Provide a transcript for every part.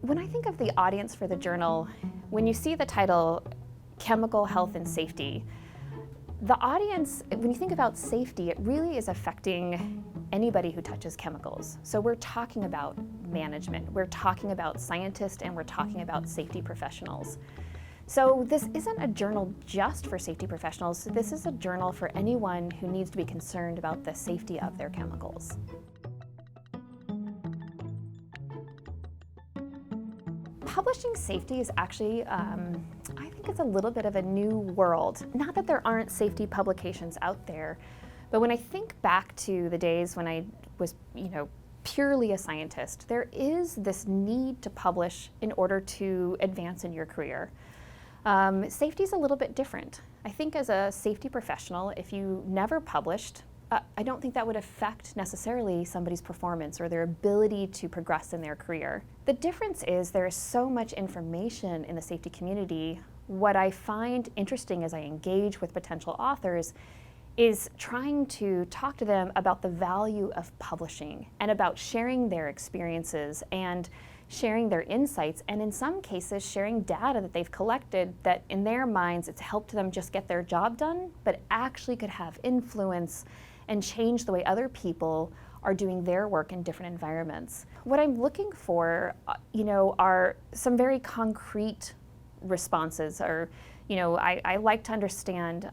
When I think of the audience for the journal, when you see the title, Chemical Health and Safety, the audience, when you think about safety, it really is affecting anybody who touches chemicals. So we're talking about management, we're talking about scientists, and we're talking about safety professionals. So this isn't a journal just for safety professionals, this is a journal for anyone who needs to be concerned about the safety of their chemicals. Publishing safety is actually, I think it's a little bit of a new world. Not that there aren't safety publications out there, but when I think back to the days when I was, purely a scientist, there is this need to publish in order to advance in your career. Safety is a little bit different. I think as a safety professional, if you never published, I don't think that would affect necessarily somebody's performance or their ability to progress in their career. The difference is there is so much information in the safety community. What I find interesting as I engage with potential authors is trying to talk to them about the value of publishing and about sharing their experiences and sharing their insights, and in some cases sharing data that they've collected that in their minds it's helped them just get their job done, but actually could have influence and change the way other people are doing their work in different environments. What I'm looking for, are some very concrete responses, or, I like to understand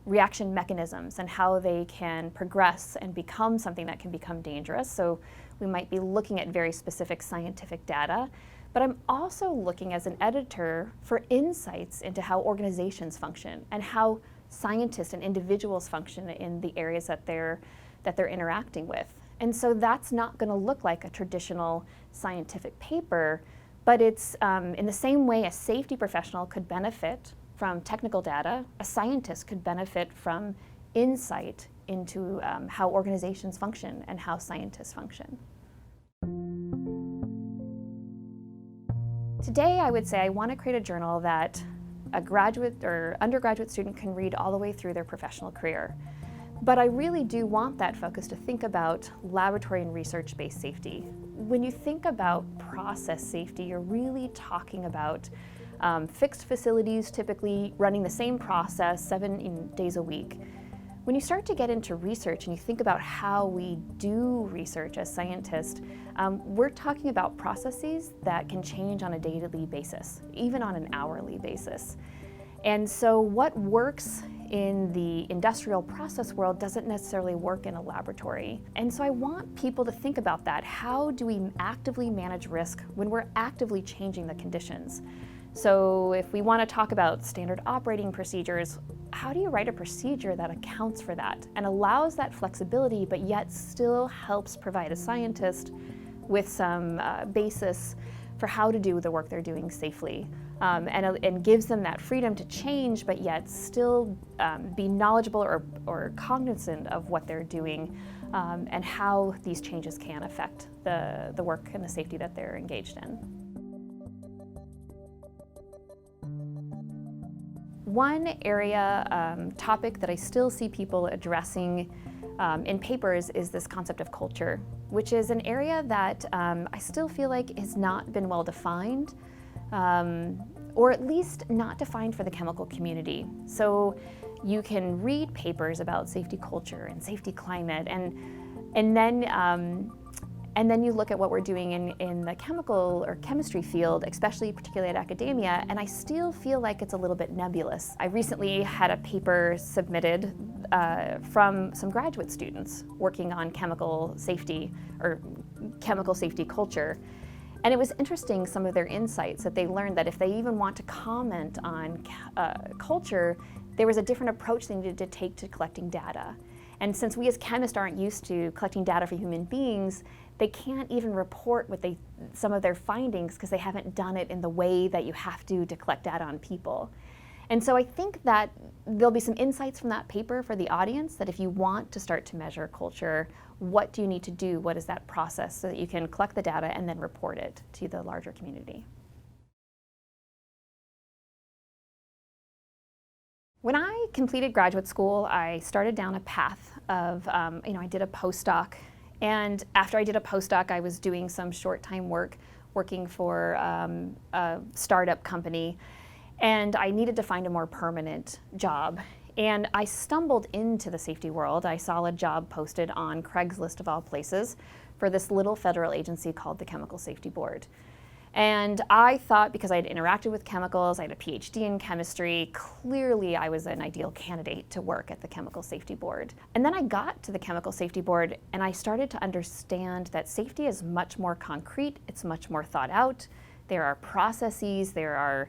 reaction mechanisms and how they can progress and become something that can become dangerous. So we might be looking at very specific scientific data, but I'm also looking as an editor for insights into how organizations function and how scientists and individuals function in the areas that they're interacting with. And so that's not going to look like a traditional scientific paper, but it's in the same way a safety professional could benefit from technical data, a scientist could benefit from insight into how organizations function and how scientists function. Today, I would say I want to create a journal that a graduate or undergraduate student can read all the way through their professional career. But I really do want that focus to think about laboratory and research-based safety. When you think about process safety, you're really talking about fixed facilities typically running the same process 7 days a week. When you start to get into research and you think about how we do research as scientists, we're talking about processes that can change on a daily basis, even on an hourly basis. And so what works in the industrial process world doesn't necessarily work in a laboratory. And so I want people to think about that. How do we actively manage risk when we're actively changing the conditions? So if we want to talk about standard operating procedures, how do you write a procedure that accounts for that and allows that flexibility, but yet still helps provide a scientist with some basis for how to do the work they're doing safely, and gives them that freedom to change, but yet still be knowledgeable or cognizant of what they're doing and how these changes can affect the work and the safety that they're engaged in. One topic that I still see people addressing in papers is this concept of culture, which is an area that I still feel like has not been well defined, or at least not defined for the chemical community. So you can read papers about safety culture and safety climate, and then you look at what we're doing in the chemical or chemistry field, especially particularly at academia, and I still feel like it's a little bit nebulous. I recently had a paper submitted from some graduate students working on chemical safety or chemical safety culture. And it was interesting, some of their insights, that they learned that if they even want to comment on culture, there was a different approach they needed to take to collecting data. And since we as chemists aren't used to collecting data for human beings, they can't even report some of their findings because they haven't done it in the way that you have to collect data on people. And so I think that there'll be some insights from that paper for the audience, that if you want to start to measure culture, what do you need to do? What is that process so that you can collect the data and then report it to the larger community? When I completed graduate school, I started down a path of, I did a postdoc. And after I did a postdoc, I was doing some short-time work working for a startup company, and I needed to find a more permanent job. And I stumbled into the safety world. I saw a job posted on Craigslist of all places for this little federal agency called the Chemical Safety Board. And I thought, because I had interacted with chemicals, I had a Ph.D. in chemistry, clearly I was an ideal candidate to work at the Chemical Safety Board. And then I got to the Chemical Safety Board and I started to understand that safety is much more concrete, it's much more thought out. There are processes, there are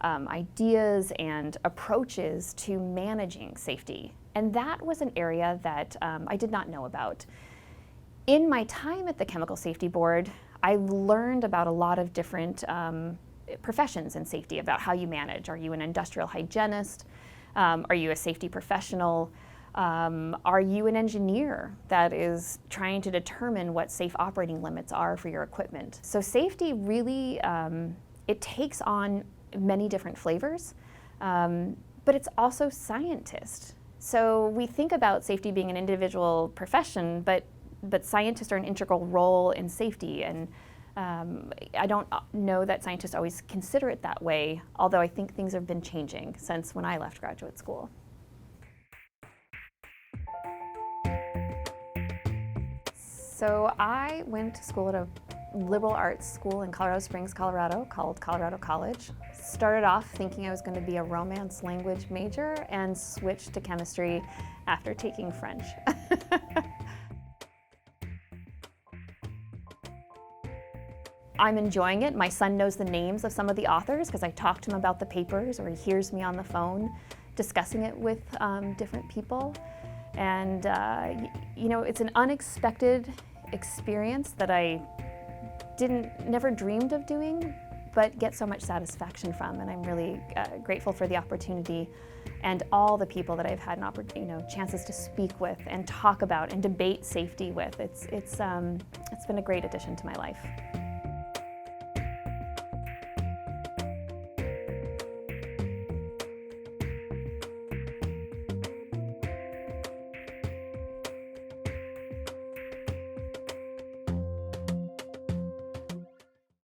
ideas and approaches to managing safety. And that was an area that I did not know about. In my time at the Chemical Safety Board, I learned about a lot of different professions in safety, about how you manage. Are you an industrial hygienist? Are you a safety professional? Are you an engineer that is trying to determine what safe operating limits are for your equipment? So safety really, it takes on many different flavors, but it's also scientist. So we think about safety being an individual profession, but scientists are an integral role in safety, and I don't know that scientists always consider it that way, although I think things have been changing since when I left graduate school. So I went to school at a liberal arts school in Colorado Springs, Colorado, called Colorado College. Started off thinking I was going to be a Romance language major and switched to chemistry after taking French. I'm enjoying it. My son knows the names of some of the authors because I talk to him about the papers, or he hears me on the phone discussing it with different people. And you know, it's an unexpected experience that I never dreamed of doing, but get so much satisfaction from. And I'm really grateful for the opportunity and all the people that I've had chances to speak with and talk about and debate safety with. It's been a great addition to my life.